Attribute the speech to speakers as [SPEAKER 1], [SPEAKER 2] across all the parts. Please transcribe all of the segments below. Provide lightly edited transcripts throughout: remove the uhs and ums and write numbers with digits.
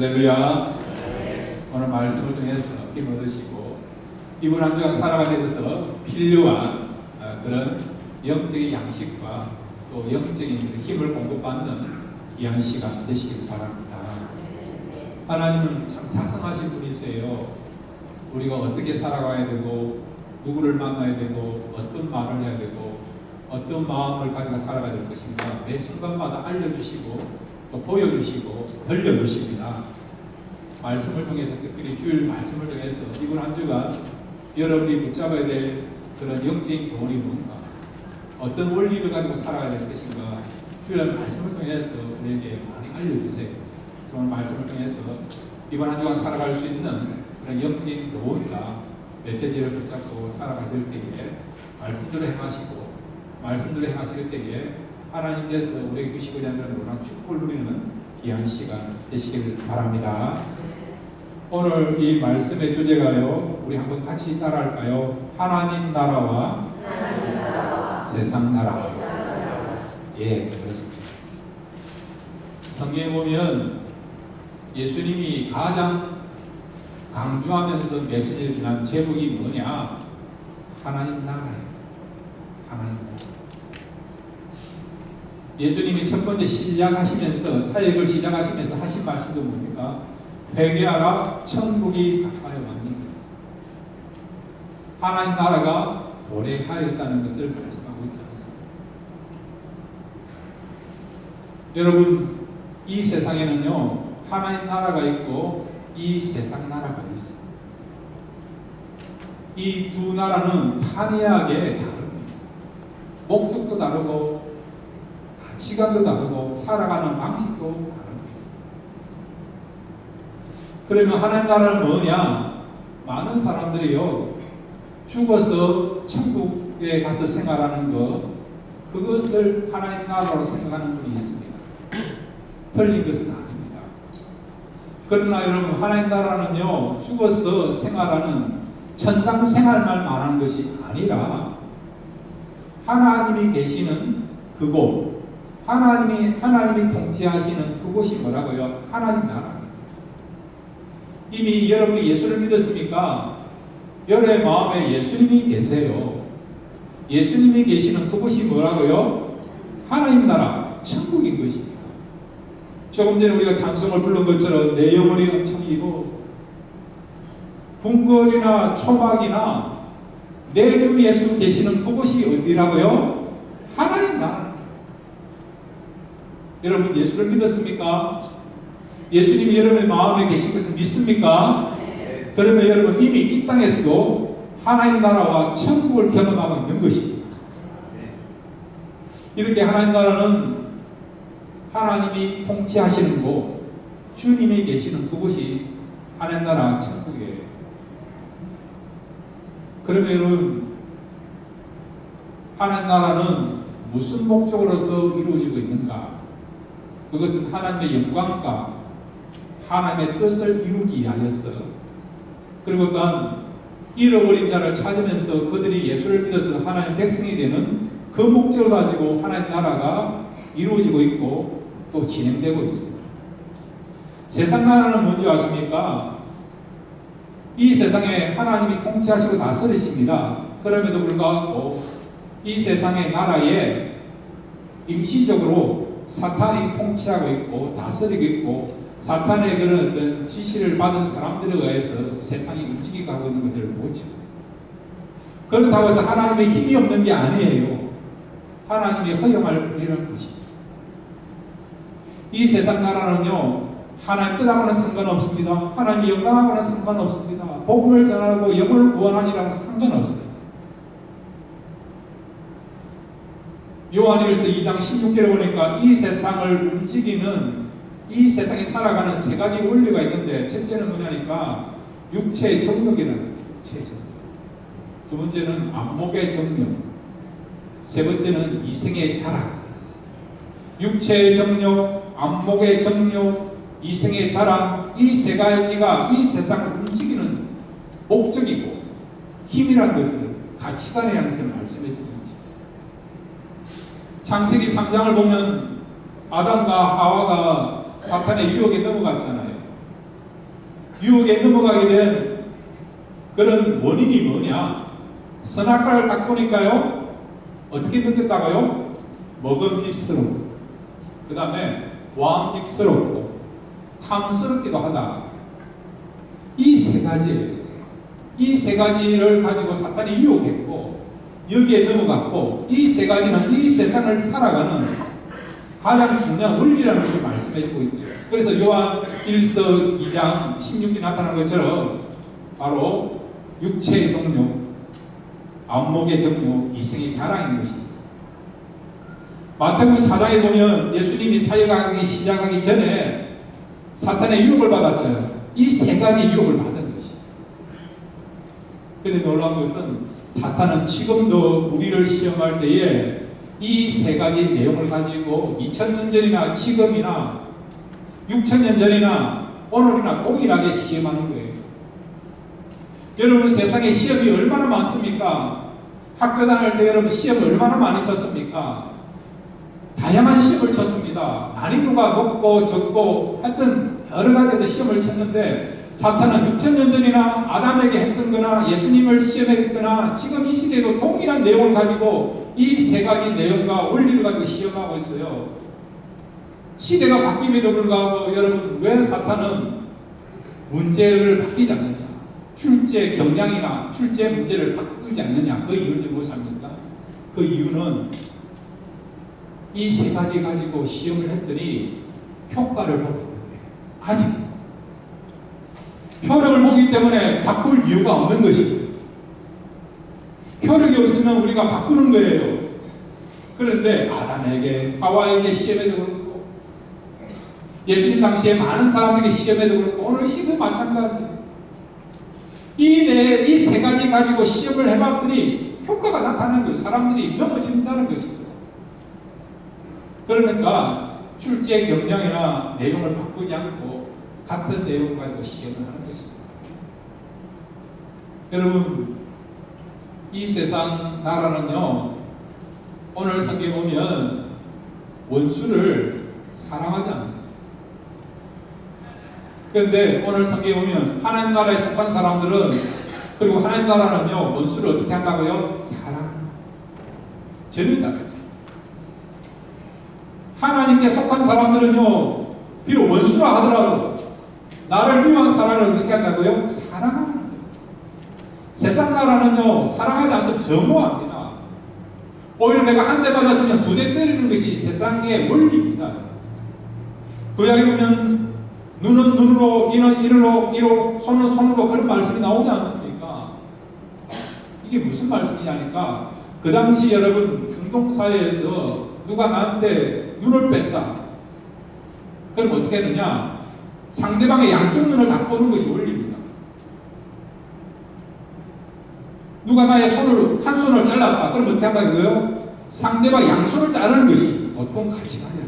[SPEAKER 1] 할렐루야. 오늘 말씀을 통해서 힘을 얻으시고 이번 한 주간 살아가게 돼서 필요한 그런 영적인 양식과 또 영적인 힘을 공급받는 귀한 시간 되시길 바랍니다. 하나님은 참 자상하신 분이세요. 우리가 어떻게 살아가야 되고 누구를 만나야 되고 어떤 말을 해야 되고 어떤 마음을 가지고 살아가야 될 것인가 매 순간마다 알려주시고 또 보여주시고 들려주십니다. 말씀을 통해서 특별히 주일 말씀을 통해서 이번 한 주간 여러분이 붙잡아야 될 그런 영적인 교훈이 뭔가 어떤 원리를 가지고 살아가야 될 것인가 주일 말씀을 통해서 우리에게 많이 알려주세요. 오늘 말씀을 통해서 이번 한 주간 살아갈 수 있는 그런 영적인 교훈과 메시지를 붙잡고 살아가실 때에 말씀대로 행하시고 말씀대로 행하실 때에 하나님께서 우리에게 주시고자 하는 놀라운 축복을 누리는 귀한 시간 되시길 바랍니다. 오늘 이 말씀의 주제가요, 우리 한번 같이 따라할까요? 하나님 나라와 세상 나라. 예, 그렇습니다. 성경에 보면 예수님이 가장 강조하면서 메시지를 지난 제목이 뭐냐? 하나님 나라예요. 하나님 나라. 예수님이 첫 번째 시작하시면서 사역을 시작하시면서 하신 말씀도 뭡니까? 회개하라 천국이 가까이 왔느니라. 하나님 나라가 도래하였다는 것을 말씀하고 있지 않습니다. 여러분 이 세상에는요 하나님 나라가 있고 이 세상 나라가 있습니다. 이 두 나라는 판이하게 다릅니다. 목적도 다르고 시간도 다르고 살아가는 방식도 다릅니다. 그러면 하나님 나라는 뭐냐? 많은 사람들이요 죽어서 천국에 가서 생활하는 것 그것을 하나님 나라로 생각하는 분이 있습니다. 틀린 것은 아닙니다. 그러나 여러분 하나님 나라는요 죽어서 생활하는 천당 생활만 말하는 것이 아니라 하나님이 계시는 그곳 하나님이 통치하시는 그곳이 뭐라고요? 하나님 나라입니다. 이미 여러분이 예수를 믿었습니까? 여러분의 마음에 예수님이 계세요. 예수님이 계시는 그곳이 뭐라고요? 하나님 나라, 천국인 것입니다. 조금 전에 우리가 찬송을 부른 것처럼 내 영혼이 엄청이고 궁궐이나 초막이나 내 주 예수 계시는 그곳이 어디라고요? 하나님 나라. 여러분 예수를 믿었습니까? 예수님이 여러분의 마음에 계신 것을 믿습니까? 네. 그러면 여러분 이미 이 땅에서도 하나님 나라와 천국을 경험하고 있는 것입니다. 네. 이렇게 하나님 나라는 하나님이 통치하시는 곳, 주님이 계시는 그곳이 하나님 나라 천국이에요. 그러면 여러분 하나님 나라는 무슨 목적으로서 이루어지고 있는가? 그것은 하나님의 영광과 하나님의 뜻을 이루기 위하여서 그리고 또한 잃어버린 자를 찾으면서 그들이 예수를 믿어서 하나님의 백성이 되는 그 목적을 가지고 하나님 나라가 이루어지고 있고 또 진행되고 있습니다. 세상 나라는 뭔지 아십니까? 이 세상에 하나님이 통치하시고 다스리십니다. 그럼에도 불구하고 이 세상의 나라에 임시적으로 사탄이 통치하고 있고 다스리고 있고 사탄의 그런 어떤 지시를 받은 사람들에 의해서 세상이 움직이고 하고 있는 것을 보죠. 그렇다고 해서 하나님의 힘이 없는 게 아니에요. 하나님이 허용할 뿐이라는 것입니다. 이 세상 나라는요 하나님 뜻하고는 상관없습니다. 하나님의 영광하고는 상관없습니다. 복음을 전하고 영혼을 구원하니라는 상관없어요. 요한일서 2장 16절에 보니까 이 세상을 움직이는 이 세상에 살아가는 세 가지 원리가 있는데 첫째는 뭐냐니까 육체의 정욕이라는 거예요. 육체의 정욕. 두 번째는 안목의 정욕. 세 번째는 이생의 자랑. 육체의 정욕, 안목의 정욕, 이생의 자랑 이 세 가지가 이 세상을 움직이는 목적이고 힘이라는 것을 가치관이라는 것을 말씀해 주는 거죠. 창세기 3장을 보면 아담과 하와가 사탄의 유혹에 넘어갔잖아요. 유혹에 넘어가게 된 그런 원인이 뭐냐? 선악과를 딱 보니까요, 어떻게 느꼈다고요? 먹음직스럽고, 그 다음에 왕직스럽고, 탐스럽기도 하다. 이 세 가지를 가지고 사탄이 유혹했고, 여기에 넘어갔고, 이 세 가지는 이 세상을 살아가는 가장 중요한 원리라는 것을 말씀해주고 있죠. 그래서 요한 1서 2장 16절 나타난 것처럼 바로 육체의 종료, 안목의 종료, 이생의 자랑인 것입니다. 마태복음 4장에 보면 예수님이 사역하기 시작하기 전에 사탄의 유혹을 받았잖아요. 이 세 가지 유혹을 받은 것입니다. 그런데 놀라운 것은 사탄은 지금도 우리를 시험할 때에 이 세 가지 내용을 가지고 2000년 전이나 지금이나 6000년 전이나 오늘이나 동일하게 시험하는 거예요. 여러분, 세상에 시험이 얼마나 많습니까? 학교 다닐 때 여러분 시험 얼마나 많이 쳤습니까? 다양한 시험을 쳤습니다. 난이도가 높고 적고 하여튼 여러 가지 시험을 쳤는데, 사탄은 6000년 전이나 아담에게 했던 거나 예수님을 시험했거나 지금 이 시대에도 동일한 내용을 가지고 이 세 가지 내용과 원리를 가지고 시험하고 있어요. 시대가 바뀜에도 불구하고 여러분, 왜 사탄은 문제를 바뀌지 않느냐? 출제 경향이나 출제 문제를 바꾸지 않느냐? 그 이유는 무엇입니까? 그 이유는 이 세 가지 가지고 시험을 했더니 효과를 보고 있는 거예요. 아직 효력을 보기 때문에 바꿀 이유가 없는 것이죠. 효력이 없으면 우리가 바꾸는 거예요. 그런데 아담에게, 하와에게 시험에도 그렇고, 예수님 당시에 많은 사람에게 시험에도 그렇고, 오늘 시도 마찬가지예요. 이 세 가지 가지고 시험을 해봤더니 효과가 나타나는 거예요. 사람들이 넘어진다는 것이죠. 그러니까 출제 경향이나 내용을 바꾸지 않고 같은 내용을 가지고 시험을 하는 것입니다. 여러분, 이 세상 나라는요, 오늘 성경에 보면 원수를 사랑하지 않습니다. 그런데 오늘 성경에 보면 하나님 나라에 속한 사람들은, 그리고 하나님 나라는요, 원수를 어떻게 한다고요? 사랑합니다. 재밌다. 하나님께 속한 사람들은요, 비록 원수라 하더라도 나를 미워한 사람을 어떻게 한다고요? 사랑하는 거예요. 세상 나라는요, 사랑하지 않고 정오합니다. 오히려 내가 한 대 맞았으면 두 대 때리는 것이 세상의 원리입니다. 구약에 보면 눈은 눈으로, 이는 이로, 손은 손으로, 그런 말씀이 나오지 않습니까? 이게 무슨 말씀이냐니까, 그 당시 여러분 중동사회에서 누가 나한테 눈을 뺐다. 그럼 어떻게 하느냐? 상대방의 양쪽 눈을 다 보는 것이 원리입니다. 누가 나의 한 손을 잘랐다. 그럼 어떻게 한다고요? 상대방 양손을 자르는 것이 보통 가치가 아니라.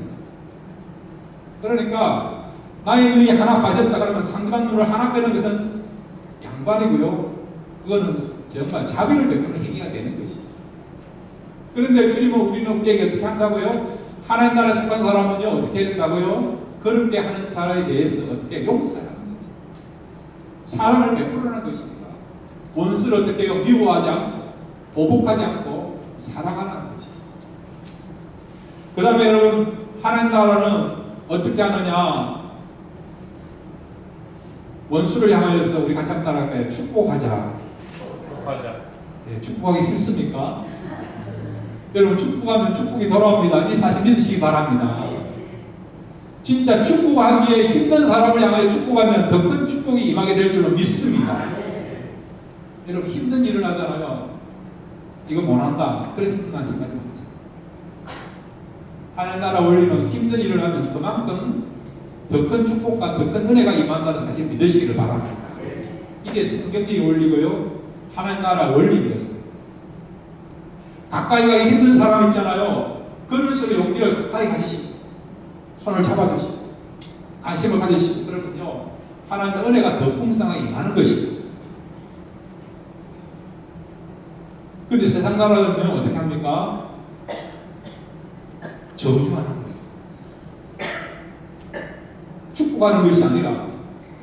[SPEAKER 1] 그러니까 나의 눈이 하나 빠졌다 그러면 상대방 눈을 하나 빼는 것은 양반이고요. 그거는 정말 자비를 베푸는 행위가 되는 것이죠. 그런데 주님은 우리에게 어떻게 한다고요? 하나님 나라에 속한 사람은요, 어떻게 된다고요? 그렇게 하는 자에 대해서 어떻게 용서하는 거죠. 사랑을 베풀어라는 것입니다. 원수를 어떻게 해요? 미워하지 않고, 보복하지 않고, 사랑하는 것이죠. 그 다음에 여러분, 하나님 나라는 어떻게 하느냐? 원수를 향하여서 우리 같이 한번 따라할까요? 축복하자. 네, 축복하기 싫습니까? 여러분, 축복하면 축복이 돌아옵니다. 이 사실 믿으시기 바랍니다. 진짜 축복하기에 힘든 사람을 향하여 축복하면 더 큰 축복이 임하게 될 줄로 믿습니다. 여러분, 힘든 일을 하잖아요. 이거 못한다. 그래서만 생각이 많죠. 하나님 나라 원리는 힘든 일을 하면 그만큼 더 큰 축복과 더 큰 은혜가 임한다는 사실 믿으시기를 바랍니다. 이게 성경적인 원리고요, 하나님 나라 원리인 거죠. 가까이 가기 힘든 사람 있잖아요. 그럴수록 용기를 가까이 가지시고 손을 잡아주시고 관심을 가지시고 그러면요, 하나님의 은혜가 더 풍성하게 임하는 것입니다. 근데 세상 나라는요, 어떻게 합니까? 저주하는 거예요. 축복하는 것이 아니라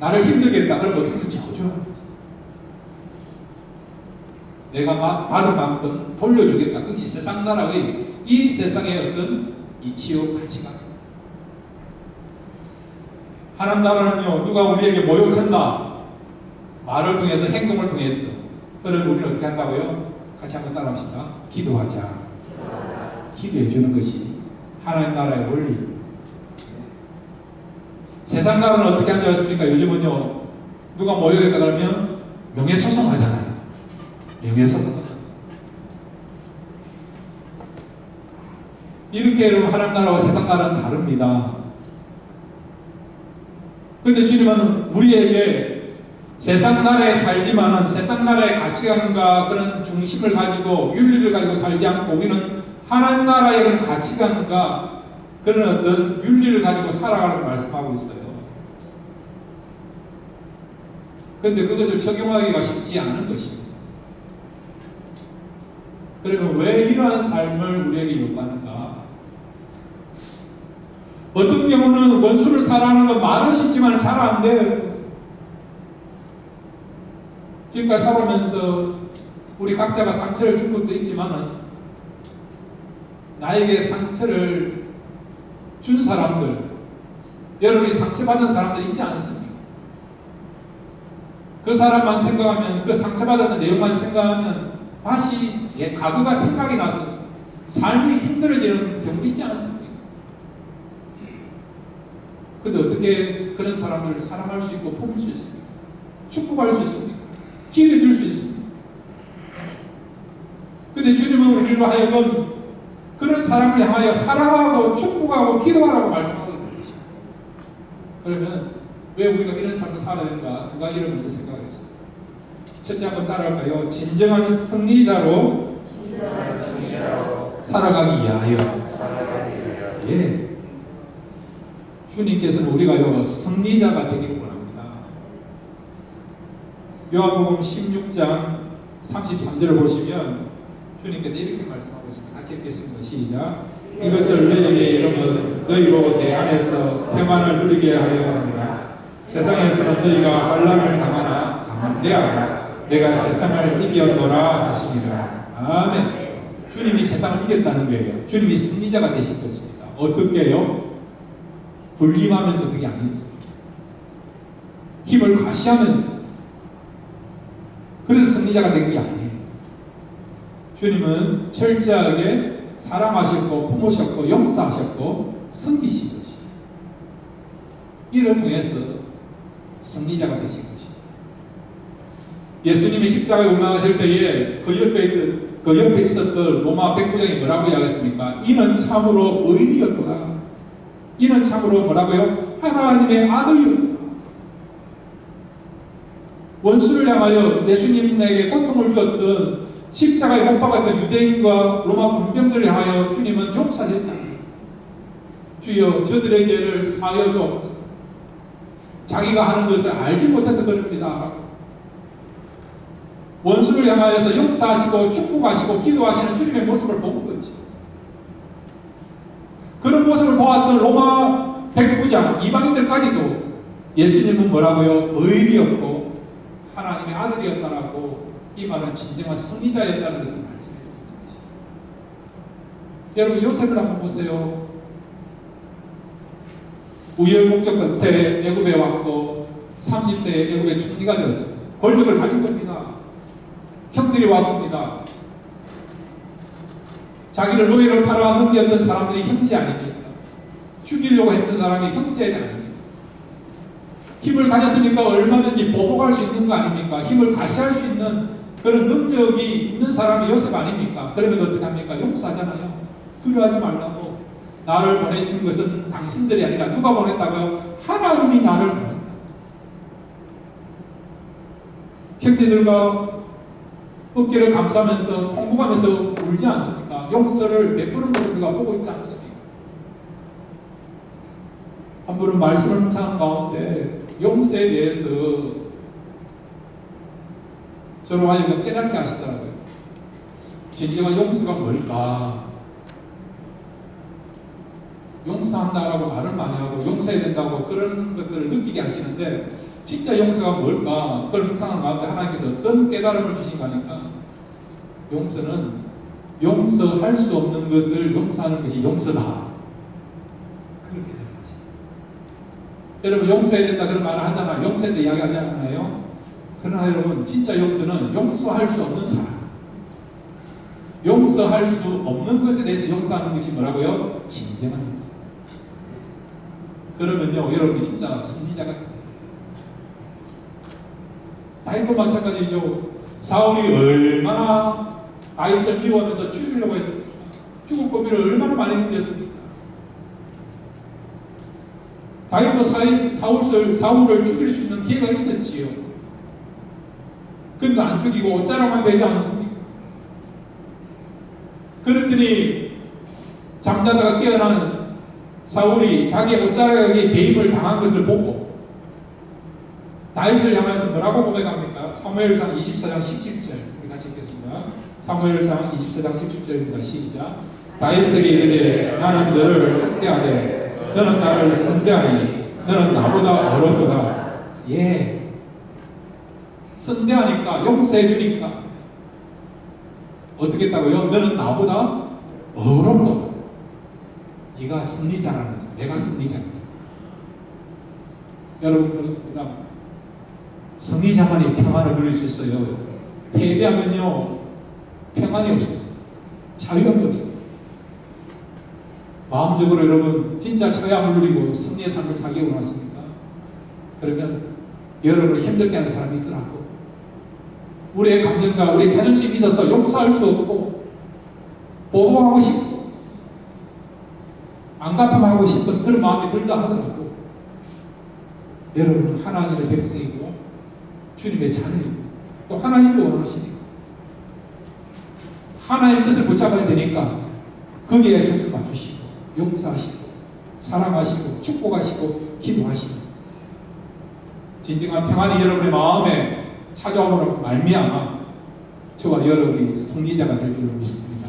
[SPEAKER 1] 나를 힘들겠다. 그럼 어떻게 하면 저주하는 거지. 내가 받은 만큼 돌려주겠다. 그것이 세상 나라의 이 세상의 어떤 이치요 가치가. 하나님 나라는요, 누가 우리에게 모욕한다. 말을 통해서 행동을 통해서. 그럼 우리는 어떻게 한다고요? 같이 한번 따라합시다. 기도하자. 기도해 주는 것이 하나님 나라의 원리. 세상 나라는 어떻게 한지 아십니까? 요즘은요, 누가 모욕했다 그러면 명예소송 하잖아요. 명예소송. 이렇게 여러분 하나님 나라와 세상 나라는 다릅니다. 그런데 주님은 우리에게 세상 나라에 살지만은 세상 나라의 가치관과 그런 중심을 가지고 윤리를 가지고 살지 않고 우리는 하나님 나라의 그런 가치관과 그런 어떤 윤리를 가지고 살아가라고 말씀하고 있어요. 그런데 그것을 적용하기가 쉽지 않은 것입니다. 그러면 왜 이러한 삶을 우리에게 요구하는가? 어떤 경우는 원수를 사랑하는 건 말은 쉽지만 잘 안 돼요. 지금까지 살아오면서 우리 각자가 상처를 준 것도 있지만은 나에게 상처를 준 사람들, 여러분이 상처받은 사람들 있지 않습니까? 그 사람만 생각하면, 그 상처받았던 내용만 생각하면 다시 과거가 생각이 나서 삶이 힘들어지는 경우 있지 않습니까? 근데 어떻게 그런 사람들을 사랑할 수 있고 품을 수 있습니까? 축복할 수 있습니까? 기회해 줄 수 있습니다. 근데 주님은 우리로 하여금 그런 사람을 향하여 사랑하고 축복하고 기도하라고 말씀하고 있는 것입니다. 그러면 왜 우리가 이런 삶을 살아야 되는가? 두 가지를 먼저 생각하겠습니다. 첫째 한번 따라할까요? 진정한 승리자로 살아가기 위하여. 예. 주님께서는 우리가 승리자가 되기를 원합니다. 요한복음 16장 33절을 보시면 주님께서 이렇게 말씀하고 있습니다. 같이 읽겠습니다. 시작. 이것을 너희에게 이르면 너희로 내 안에서 평안을 누리게 하려 합니다. 세상에서는 너희가 환난을 당하나 담대하라. 내가 세상을 이겼노라 하십니다. 아멘. 주님이 세상을 이겼다는 거예요. 주님이 승리자가 되실 것입니다. 어떻게요? 군림하면서 그게 아니죠. 힘을 과시하면서. 그래서 승리자가 된 게 아니에요. 주님은 철저하게 사랑하셨고 품으셨고 용서하셨고 섬기신 것이죠. 이를 통해서 승리자가 되신 것입니다. 예수님이 십자가에 운명하실 때에 그 옆에 있었던 로마 백부장이 뭐라고 이야기했습니까? 이는 참으로 의인이었구나. 이는 참으로 뭐라고요? 하나님의 아들이었구나. 원수를 향하여 예수님에게 고통을 주었던 십자가에 못 박았던 유대인과 로마 군병들을 향하여 주님은 용서하셨잖아요. 주여 저들의 죄를 사하여 주옵소서. 자기가 하는 것을 알지 못해서 그럽니다. 원수를 향하여서 용서하시고 축복하시고 기도하시는 주님의 모습을 본 거지. 그런 모습을 보았던 로마 백부장 이방인들까지도 예수님은 뭐라고요? 의인이었고 하나님의 아들이었다라고 이 말은 진정한 승리자였다는 것을 말씀해 주는 것이죠. 여러분 요셉을 한번 보세요. 우여곡절 끝에 애굽에 왔고 30세에 애굽의 총리가 되었습니다. 권력을 가진 겁니다. 형들이 왔습니다. 자기를 노예로 팔아 넘겼던 사람들이 형제 아닙니까? 죽이려고 했던 사람이 형제 아닙니까? 힘을 가졌으니까 얼마든지 보복할 수 있는 거 아닙니까? 힘을 과시할 수 있는 그런 능력이 있는 사람이 요셉 아닙니까? 그러면 어떻게 합니까? 용서하잖아요. 두려워하지 말라고. 나를 보내신 것은 당신들이 아니라 누가 보냈다고요? 하나님이 나를 보냈다. 형제들과 어깨를 감싸면서 통곡하면서 울지 않습니까? 용서를 베푸는 것을 우리가 보고 있지 않습니까? 한 분은 말씀을 묵상한 가운데 용서에 대해서 저로 하여금 깨닫게 하시더라고요. 진정한 용서가 뭘까? 용서한다라고 말을 많이 하고 용서해야 된다고 그런 것들을 느끼게 하시는데 진짜 용서가 뭘까? 그걸 묵상하는 가운데 하나님께서 어떤 깨달음을 주신 거니까 용서는 용서할 수 없는 것을 용서하는 것이 용서다. 그렇게 되는 거지. 여러분 용서해야 된다 그런 말을 하잖아. 용서할 때 이야기하지 않나요? 그러나 여러분 진짜 용서는 용서할 수 없는 사람, 용서할 수 없는 것에 대해서 용서하는 것이 뭐라고요? 진정한 용서. 그러면요 여러분이 진짜 승리자가 돼요. 다윗도 마찬가지죠. 사울이 얼마나 다윗을 미워하면서 죽이려고 했습니까? 죽을 고비를 얼마나 많이 힘겼습니까? 다윗도 사울을 죽일 수 있는 기회가 있었지요. 근데 안 죽이고 옷자락만 베지 않습니까? 그랬더니 잠자다가 깨어난 사울이 자기 옷자락에 배임을 당한 것을 보고 다윗을 향해서 뭐라고 고백합니까? 사무엘상 24장 17절 우리 같이 읽겠습니다. 사무엘상 24장 17절입니다. 시작. 다윗에게 이르되 나는 너를 학대하되 너는 나를 선대하니 너는 나보다 어렵도다. 예, 선대하니까 용서해 주니까 어떻게 했다고요? 너는 나보다 어렵도다. 네가 승리자라는 거죠. 내가 승리자입니다. 여러분 그렇습니다. 승리자만이 평안을 누릴 수 있어요. 패배하면요 평안이 없어요. 자유함이 없어요. 마음적으로 여러분 진짜 자유함을 누리고 승리의 삶을 살기 원하십니까? 그러면 여러분을 힘들게 하는 사람이 있더라고. 우리의 감정과 우리의 자존심이 있어서 용서할 수 없고 보호하고 싶고 안갚음하고 싶은 그런 마음이 들다 하더라도 여러분 하나님의 백성이고 주님의 자녀이고 또 하나님이 원하시니까 하나님의 뜻을 붙잡아야 되니까 거기에 초점을 맞추시고 용서하시고 사랑하시고 축복하시고 기도하시고 진정한 평안이 여러분의 마음에 찾아오므로 말미암아 저와 여러분이 승리자가 될 줄을 믿습니다.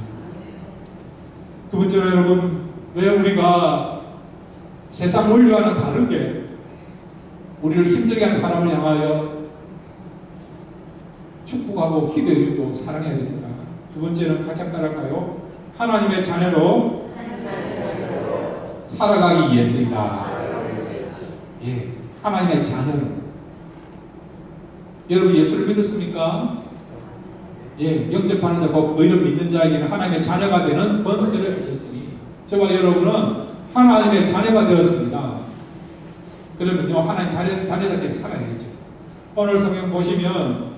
[SPEAKER 1] 두 번째로 여러분 왜 우리가 세상 원리와는 다르게 우리를 힘들게 하는 사람을 향하여 축복하고 기도해주고 사랑해야 됩니다. 두 번째는 같이 한번 따라할까요? 하나님의 자녀로 살아가기 위해서이다. 예, 하나님의 자녀로. 여러분 예수를 믿었습니까? 예, 영접하는 자 곧 너희를 믿는 자에게는 하나님의 자녀가 되는 권세를 주셨으니 저와 여러분은 하나님의 자녀가 되었습니다. 그러면요 하나님 자녀답게 살아야겠죠. 오늘 성경 보시면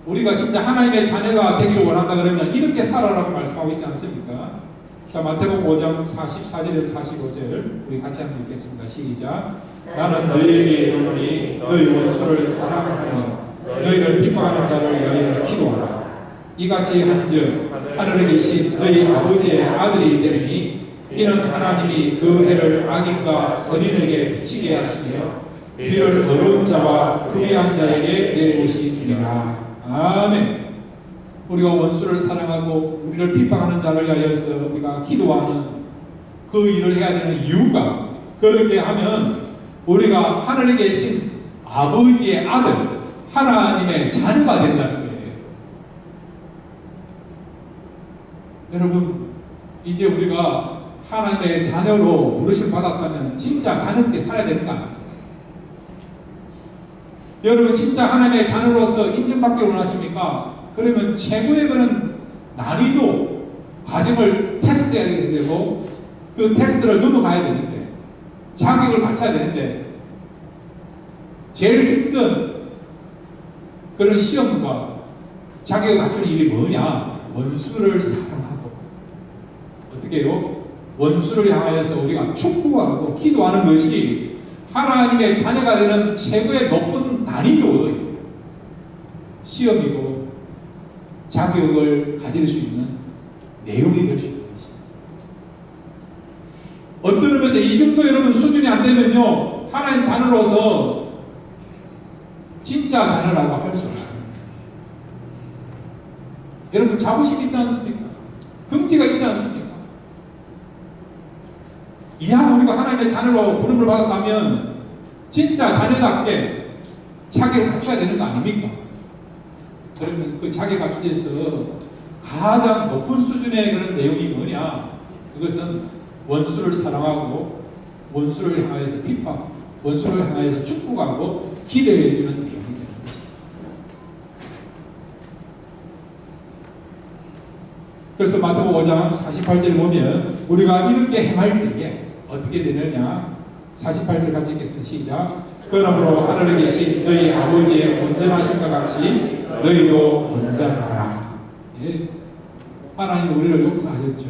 [SPEAKER 1] 우리가 진짜 하나님의 자녀가 되기를 원한다 그러면 이렇게 살아라고 말씀하고 있지 않습니까? 자 마태복음 5장 44절에서 45절 우리 같이 한번 읽겠습니다. 시작. 나는 너희에게 이르노니 너희 원수를 사랑하며 너희를 핍박하는 자를 위하여 기도하라. 이같이 한즉 하늘에 계신 너희 아버지의 아들이 되리니 이는 하나님이 그 해를 악인과 선인에게 비치게 하시며 비를 어려운 자와 금이한 자에게 내오시리라. 아멘. 우리가 원수를 사랑하고 우리를 핍박하는 자를 위하여서 우리가 기도하는 그 일을 해야 되는 이유가 그렇게 하면 우리가 하늘에 계신 아버지의 아들 하나님의 자녀가 된다는 거예요. 여러분 이제 우리가 하나님의 자녀로 부르심 받았다면 진짜 자녀답게 살아야 되는 거 아닙니까? 여러분 진짜 하나님의 자녀로서 인정받기 원하십니까? 그러면 최고의 그런 난이도 과정을 테스트해야 되고 그 테스트를 넘어가야 되는데 자격을 갖춰야 되는데 제일 힘든 그런 시험과 자격을 갖추는 일이 뭐냐? 원수를 사랑하고 어떻게 해요? 원수를 향하여서 우리가 축복하고 기도하는 것이 하나님의 자녀가 되는 최고의 높은 난이도의 시험이고 자격을 가질 수 있는 내용이 될 수 있는 것입니다. 어떤 의미에서 이 정도 여러분 수준이 안 되면요 하나님 자녀로서 진짜 자녀라고 할 수 없어요. 여러분 자부심 있지 않습니까? 긍지가 있지 않습니까? 이왕 우리가 하나님의 자녀로 부름을 받았다면 진짜 자녀답게 자기를 갖춰야 되는 거 아닙니까? 그러면 그 자기 갖추기에서 가장 높은 수준의 그런 내용이 뭐냐? 그것은 원수를 사랑하고 원수를 향하여서 비판, 원수를 향하여서 축복하고 기대해주는 내용이 되는 것입니다. 그래서 마태복음 5장 48절을 보면 우리가 이렇게 행할 때에 어떻게 되느냐? 48절 같이 읽겠습니다. 시작. 그러므로 하늘에 계신 너희 아버지의 온전하심과 같이 너희도 온전하라. 예. 하나님 우리를 용서하셨죠.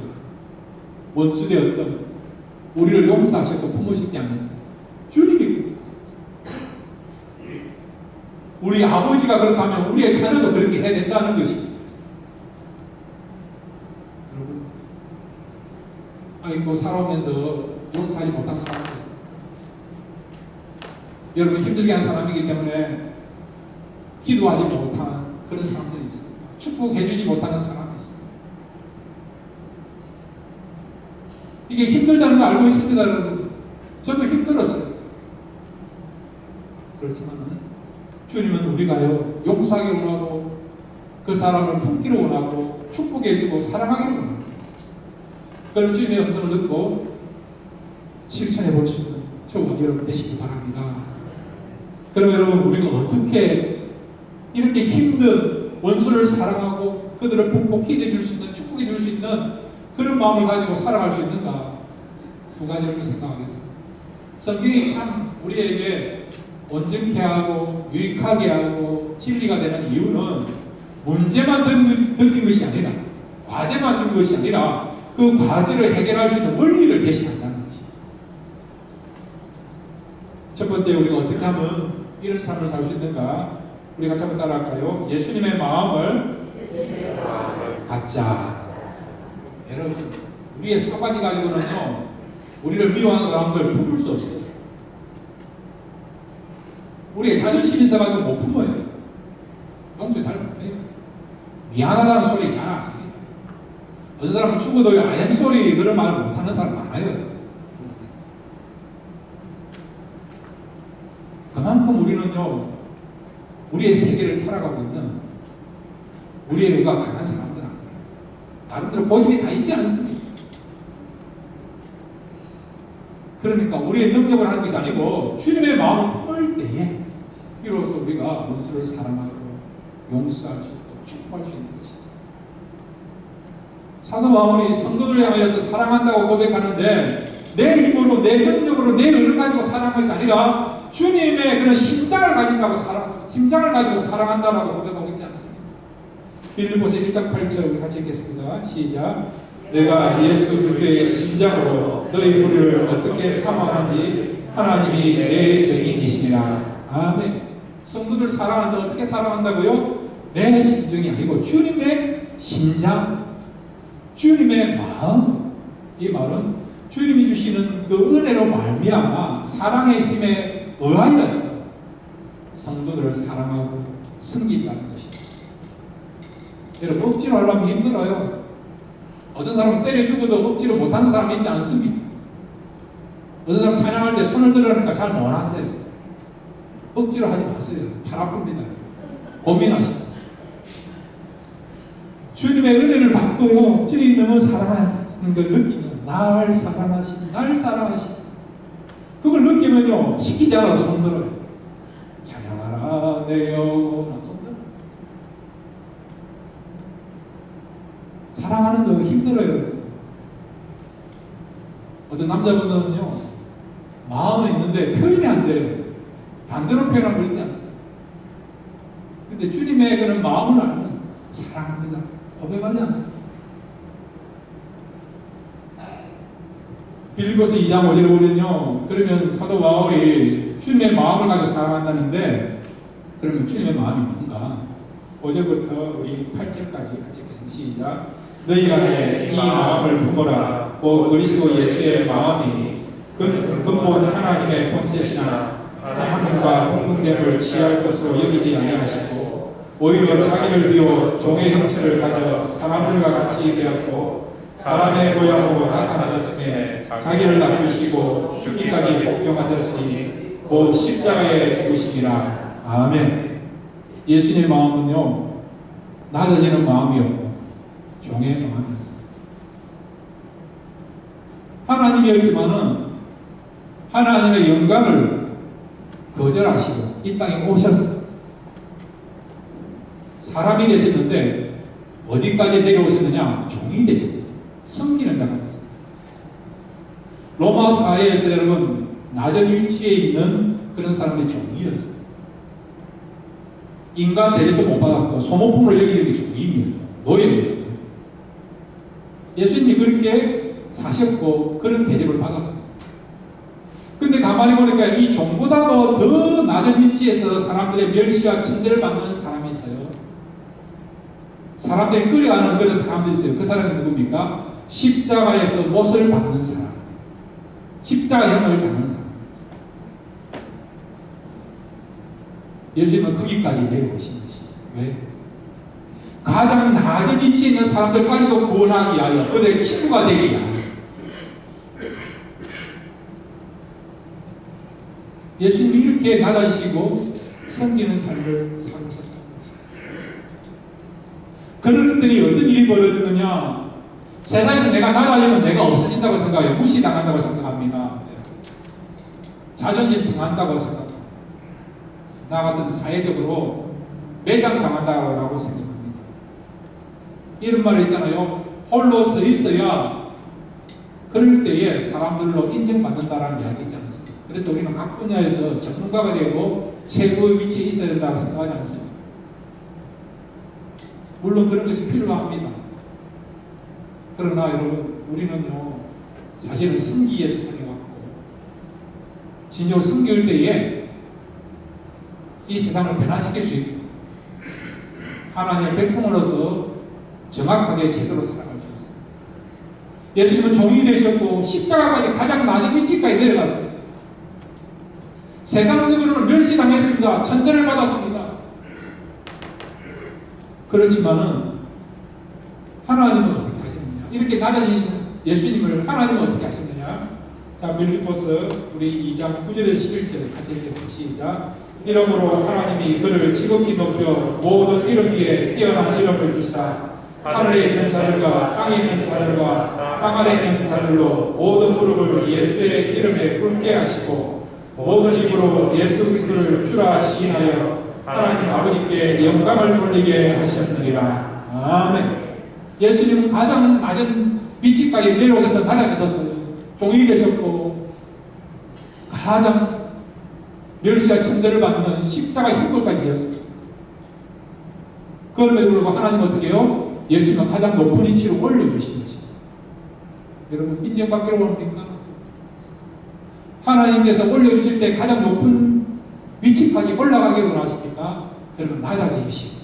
[SPEAKER 1] 원수되었던 우리를 용서하셨고 부모시지 않았어요. 주님이 우리 아버지가 그렇다면 우리의 자녀도 그렇게 해야 된다는 것입니다. 여러분, 아직도 살아오면서 용서하지 못한 사람이 있어요. 여러분 힘들게 한 사람이기 때문에 기도하지 못한 그런 사람들이 있습니다. 축복해주지 못하는 사람이 있습니다. 이게 힘들다는 걸 알고 있습니다, 여러분. 저도 힘들었어요. 그렇지만 주님은 우리가요 용서하기 원하고 그 사람을 품기를 원하고 축복해주고 사랑하기를 원합니다. 그런 주님의 음성을 듣고 실천해 볼 수 있는 저와 여러분 되시기 바랍니다. 그럼 여러분 우리가 어떻게 이렇게 힘든 원수를 사랑하고 그들을 품고 기대해 줄 수 있는 축복해 줄 수 있는 그런 마음을 가지고 살아갈 수 있는가? 두 가지를 생각하겠습니다. 성경이 참 우리에게 온전케 하고 유익하게 하고 진리가 되는 이유는 문제만 던진 것이 아니라 과제만 준 것이 아니라 그 과제를 해결할 수 있는 원리를 제시한다는 것이죠. 첫 번째 우리가 어떻게 하면 이런 삶을 살 수 있는가? 우리 같이 한번 따라할까요? 예수님의 마음을 갖자. 여러분 우리의 속가지 가지고는요 우리를 미워하는 사람들 품을 수 없어요. 우리의 자존심이 있어가지고 못 품어요. 용서 잘 못해요. 미안하다는 소리 잘 안 해요. 어떤 사람은 죽어도 I am sorry 그런 말을 못하는 사람 많아요. 그만큼 우리는요 우리의 세계를 살아가고 있는 우리의 의가 강한 사람들 아니에요. 나름대로 고집이 다 있지 않습니까? 그러니까 우리의 능력을 하는 것이 아니고 주님의 마음을 품을 때에 비로소 우리가 원수를 사랑하고 용서할 수 있고 축복할 수 있는 것이죠. 사도 바울이 성도들을 향해서 사랑한다고 고백하는데 내 힘으로 내 능력으로 내 의를 가지고 사랑한 것이 아니라 주님의 그런 심장을 가지고 사랑한다라고 고백하고 있지 않습니까? 빌립보서 1장 8절 우리 같이 읽겠습니다. 시작. 내가 예수 그리스도의 심장으로 너희 무리를 어떻게 사모하는지 하나님이 내 증인이시니라. 아멘. 성도들 사랑하는데 어떻게 사랑한다고요? 내 심정이 아니고 주님의 심장, 주님의 마음. 이 말은 주님이 주시는 그 은혜로 말미암아 사랑의 힘에 의하여서 성도들을 사랑하고 섬긴다는 것입니다. 여러분 억지로 하려면 힘들어요. 어떤 사람은 때려 죽어도 억지로 못하는 사람이 있지 않습니까? 어떤 사람 찬양할 때 손을 들으니까 잘 못하세요. 억지로 하지 마세요. 팔 아픕니다. 고민하시고 주님의 은혜를 받고요 주님 너무 사랑하는 걸 느끼면 날 사랑하시니 그걸 느끼면요 시키지 않아도 손들어요. 찬양하라 내 영혼아 손들어요. 사랑하는 거 힘들어요. 어떤 남자분들은요 마음은 있는데 표현이 안 돼요. 반대로 표현하고 있지 않습니까? 근데 주님의 그런 마음을 알면 사랑합니다. 고백하지 않습니다. 빌립보서 2장 5절에 보면요 그러면 사도 바울이 주님의 마음을 가지고 사랑한다는데 그러면 주님의 마음이 뭔가 5절부터 우리 8절까지 같이 읽겠습니다. 시작. 너희 안에 이 마음을 품어라. 곧 그리스도 예수의 마음이 근본 하나님의 본체시나 하나님과 동등됨을 취할 것으로 여기지 아니하시고 오히려 자기를 비워 종의 형체를 가져 사람들과 같이 되었고 사람의 모양으로 나타나셨으며 자기를 낮추시고 죽기까지 복종하셨으니 곧 십자가에 죽으시니라. 아멘. 예수님의 마음은요, 낮아지는 마음이었고 종의 마음이었습니다. 하나님이었지만은 하나님의 영광을 거절하시고 이 땅에 오셨어요. 사람이 되셨는데 어디까지 내려오셨느냐? 종이 되셨어요. 섬기는 자가 되셨어요. 로마 사회에서 여러분 낮은 위치에 있는 그런 사람들이 종이었어요. 인간 대접도 못 받았고 소모품으로 여기는 게 종입니다. 노예입니다. 예수님이 그렇게 사셨고 그런 대접을 받았어요. 근데 가만히 보니까 이 종보다도 더 낮은 위치에서 사람들의 멸시와 천대를 받는 사람이 있어요. 사람들이 끌어가는 그런 사람들이 있어요. 그 사람이 누굽니까? 십자가에서 못을 받는 사람. 십자가형을 당한 사람. 예수님은 거기까지 내려오신 것이. 왜? 가장 낮은 위치에 있는 사람들까지도 구원하기 위하여, 그들의 친구가 되기 위하여. 예수님이 이렇게 낮아지시고 섬기는 삶을 살으셨다. 그러더니 어떤 일이 벌어지느냐? 세상에서 내가 낮아지면 내가 없어진다고 생각해요. 무시당한다고 생각합니다. 자존심 상한다고 생각합니다. 나가서는 사회적으로 매장당한다고 생각합니다. 이런 말 있잖아요. 홀로 서 있어야 그럴 때에 사람들로 인정받는다라는 이야기 있지 않습니까? 그래서 우리는 각 분야에서 전문가가 되고 최고의 위치에 있어야 된다고 생각하지 않습니다. 물론 그런 것이 필요합니다. 그러나 여러분, 우리는요, 사실은 승기에서 살아왔고, 진정 승기일 때에 이 세상을 변화시킬 수 있고, 하나님의 백성으로서 정확하게 제대로 살아갈 수 있어요. 예수님은 종이 되셨고, 십자가까지 가장 낮은 위치까지 내려갔어요. 세상적으로는 멸시당했습니다. 천대를 받았습니다. 그렇지만은 하나님은 어떻게 하셨느냐? 이렇게 낮아진 예수님을 하나님은 어떻게 하셨느냐? 자, 빌립보서 우리 2장 9절에서 11절 같이 읽겠습니다. 시작. 이러므로 하나님이 그를 지극히 높여 모든 이름 위에 뛰어난 이름을 주사 하늘에 있는 자들과 땅에 있는 자들과 땅 아래 있는 자들로 모든 무릎을 예수의 이름에 꿇게 하시고 모든 입으로 예수 그리스도를 주라 시인하여 하나님 아버지께 영광을 돌리게 하셨느니라. 아멘. 예수님은 가장 낮은 위치까지 내려오셔서 낮아지셨어요. 종이 되셨고 가장 멸시와 천대를 받는 십자가 흉물까지 지었어요. 그럼에도 불구하고 하나님은 어떻게 해요? 예수님은 가장 높은 위치로 올려주신 것입니다. 여러분 인정받기로 합니까? 하나님께서 올려주실 때 가장 높은 위치까지 올라가기 원하십니까? 그러면 낮아지십시오.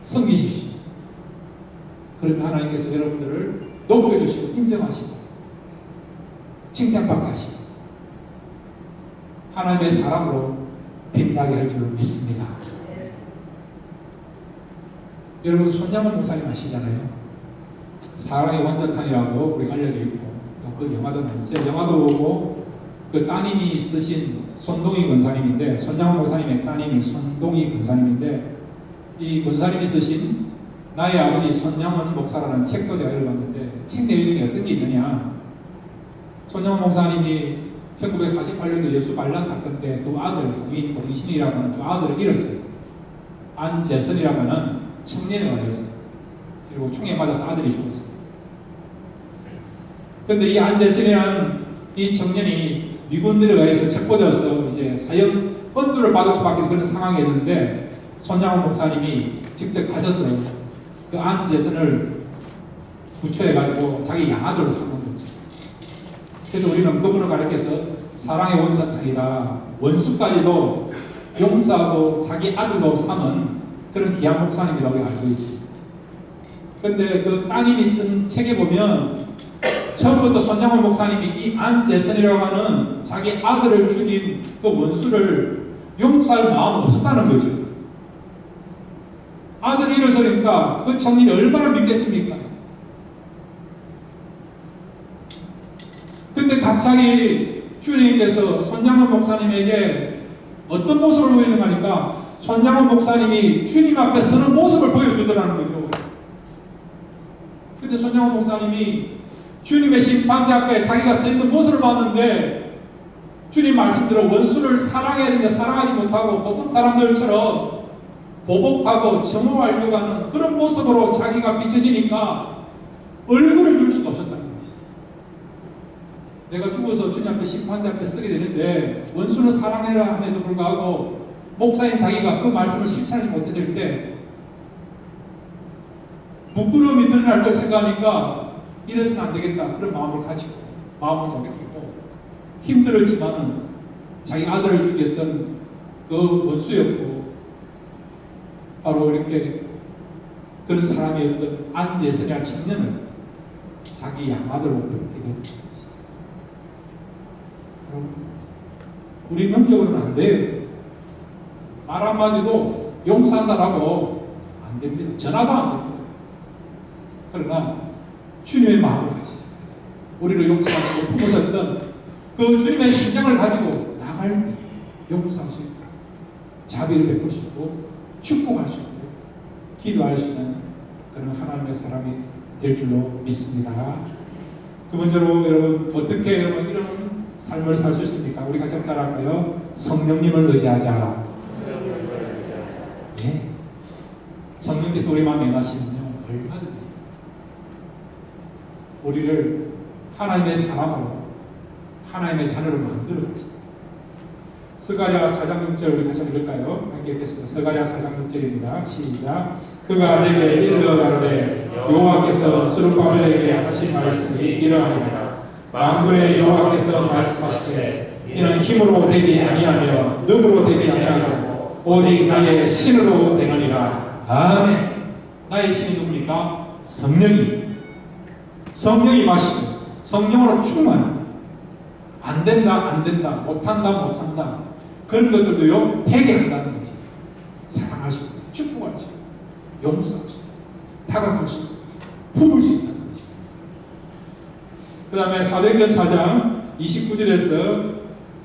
[SPEAKER 1] 섬기십시오. 그러면 하나님께서 여러분들을 높여주시고 인정하시고 칭찬받게 하시고 하나님의 사랑으로 빛나게 할 줄 믿습니다. 여러분 손양원 목사님 아시잖아요. 사랑의 원자탄이라고 우리가 알려져 있고 또 그 영화도 나오죠. 영화도 보고 그 따님이 쓰신 손동희 권사님인데 손양원 목사님의 따님이 손동희 권사님인데 이 권사님이 쓰신 나의 아버지 손양원 목사라는 책도 제가 읽어봤는데 책 내용이 어떤 게 있느냐. 손양원 목사님이 1948년도 예수 반란 사건 때 두 아들, 부인 동신이라고 하는 두 아들을 잃었어요. 안재선이라고 하는 청년에 가였어요. 그리고 총에 맞아서 아들이 죽었어요. 그런데 이 안재선이라는 이 청년이 미군들에 의해서 체포되어서 이제 사형 언두를 받을 수밖에 그런 상황이 됐는데 손양원 목사님이 직접 가셔서 그 안재선을 구출해가지고 자기 양아들로 삼은 거죠. 그래서 우리는 그분을 가르쳐서 사랑의 원자탄이다. 원수까지도 용서하고 자기 아들로 삼은 그런 귀한 목사님이라고 알고 있습니다. 그런데 그 따님이 쓴 책에 보면 처음부터 손양원 목사님이 이 안재선이라고 하는 자기 아들을 죽인 그 원수를 용서할 마음은 없었다는 거죠. 아들을 잃어서니까 그 청년이 얼마나 믿겠습니까? 근데 갑자기 주님께서 손양원 목사님에게 어떤 모습을 보이는가 하니까 손양원 목사님이 주님 앞에 서는 모습을 보여주더라는 거죠. 근데 손양원 목사님이 주님의 심판대 앞에 자기가 서 있는 모습을 봤는데 주님 말씀대로 원수를 사랑해야 되는데 사랑하지 못하고 보통 사람들처럼 보복하고 정오하려고 하는 그런 모습으로 자기가 비춰지니까 얼굴을 줄 수가 없었다는 것이죠. 내가 죽어서 주님 앞에 심판대 앞에 서게 되는데 원수를 사랑해라 함에도 불구하고 목사님 자기가 그 말씀을 실천하지 못했을 때 부끄러움이 드러날 걸 생각하니까 이래서는 안 되겠다 그런 마음을 가지고 마음을 돌이키고 힘들었지만은 자기 아들을 죽였던 그 원수였고 바로 이렇게 그런 사람이었던 안지에서냐 청년을 자기 양아들로 부르게 된 것이죠. 우리 능력으로는 안 돼요. 말 한마디도 용서한다라고 안 됩니다. 전화도 안 됩니다. 그러나 주님의 마음을 가지죠. 우리를 용서하시고 품으셨던 그 주님의 심장을 가지고 나갈 때 용서할 수 있고 자비를 베풀 수 있고 축복할 수 있고 기도할 수 있는 그런 하나님의 사람이 될 줄로 믿습니다. 두 번째로 여러분 어떻게 여러분 이런 삶을 살 수 있습니까? 우리가 좀 따라할까요? 성령님을 의지하자. 예. 성령께서 우리 마음에 임하시면요 얼마든지 우리를 하나님의 사람으로 하나님의 자녀로 만들어 가십니다. 스가랴 4장 6절 우리 같이 읽을까요? 함께 읽겠습니다. 스가랴 4장 6절입니다. 시작. 그가 내게 일러가로되 여호와께서 스룹바벨에게 하신 말씀이 이러하니라. 만군의 여호와께서 말씀하시되 이는 힘으로 되지 아니하며 능으로 되지 아니하고 오직 나의 신으로 되느니라. 아멘. 나의 신이 누굽니까? 성령이죠. 성령이 마시고 성령으로 충만합니다. 안 된다, 안 된다, 못한다, 못한다. 그런 것들도요, 되게 한다는 것이. 사랑할 수 있고, 축복할 수 있고, 용서할 수 있고, 다가갈 수 있고, 품을 수 있다는 것이. 그 다음에 사도행전 4장 29절에서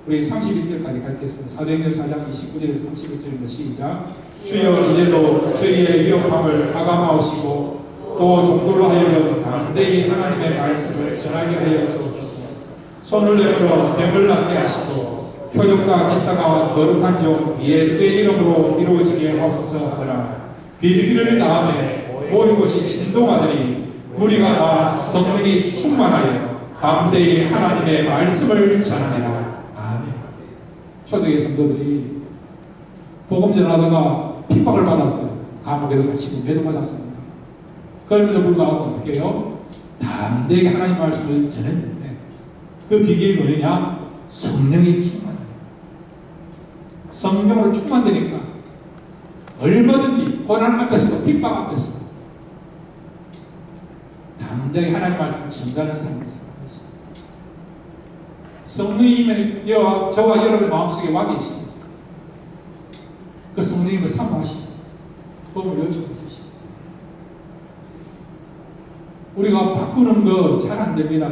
[SPEAKER 1] 우리 31절까지 가겠습니다. 사도행전 4장 29절에서 31절입니다. 시작. 주여 이제도 저희의 위협함을 가감하시고 또 종도로 하여금 담대히 하나님의 말씀을 전하게 하여 주옵소서. 손을 내밀어 병을 낫게 하시고 표적과 기사가 거룩한 종 예수의 이름으로 이루어지게 하옵소서 하더라. 비비기를 다음에 모인 곳이 진동하더니 무리가 다 성령이 충만하여 담대히 하나님의 말씀을 전하니라. 아멘. 초대교회 성도들이 복음 전하다가 핍박을 받았어요. 감옥에도 갇히고 매도받았습니다. 그럼에도 불구하고 어떻게 해요? 담대히 하나님 말씀을 전했는데 그 비결이 뭐냐? 성령이 충만해요. 성령으로 충만되니까 얼마든지 고난 앞에서도 핍박 앞에서도 담대히 하나님 말씀을 전하는 삶이 있어요. 성령님의 저와 여러분의 마음속에 와 계십니다. 그 성령님을 사모하시고 도움을 요청하십시오. 우리가 바꾸는 거 잘 안 됩니다.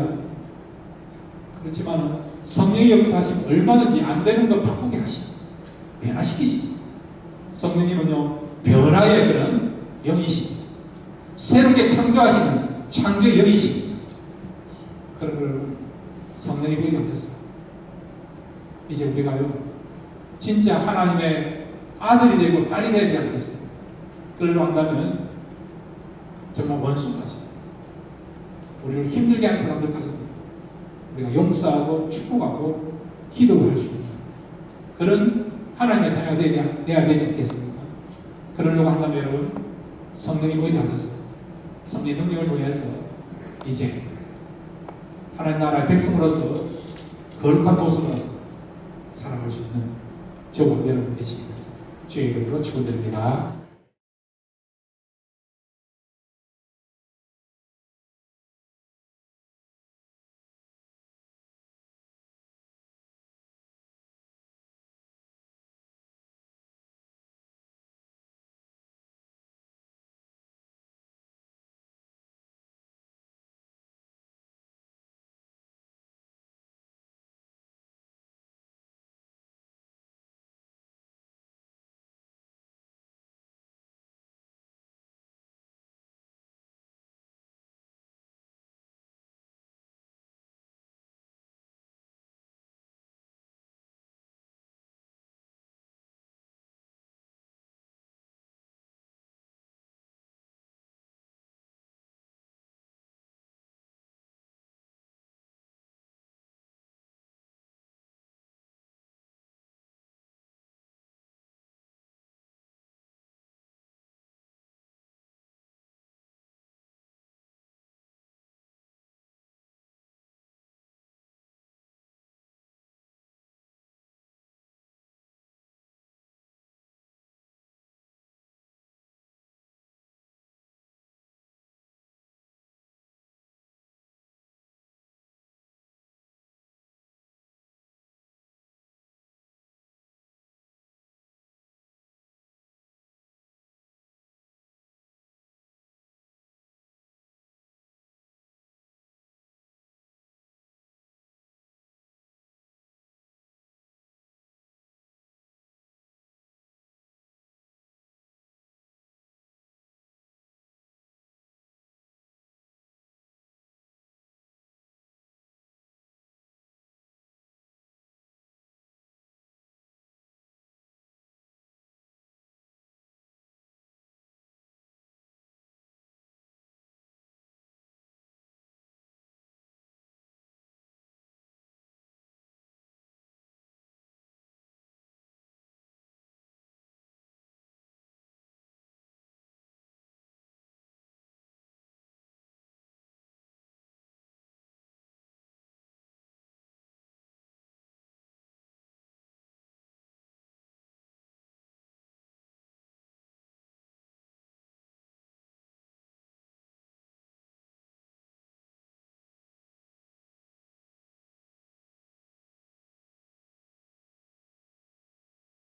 [SPEAKER 1] 그렇지만 성령의 역사하시면 얼마든지 안 되는 거 바꾸게 하십니다. 변화시키십니다. 성령님은요 변화의 그런 영이십니다. 새롭게 창조하시는 창조의 영이십니다. 그런 걸 성령이 보여주셨어요. 이제 우리가요 진짜 하나님의 아들이 되고 딸이 되지 않겠습니까? 그러려 한다면 정말 원수까지 우리를 힘들게 한 사람들까지 우리가 용서하고 축복하고 기도를 할 수 있는 그런 하나님의 자녀가 되어야 되지 않겠습니까? 그러려고 한다면 여러분 성령이 보여주셨어요. 성령의 능력을 통해서 이제 하나님 나라의 백성으로서 거룩한 모습으로서 살아갈 수 있는 저와 여러분 되시기를 주의 이름으로 축원드립니다.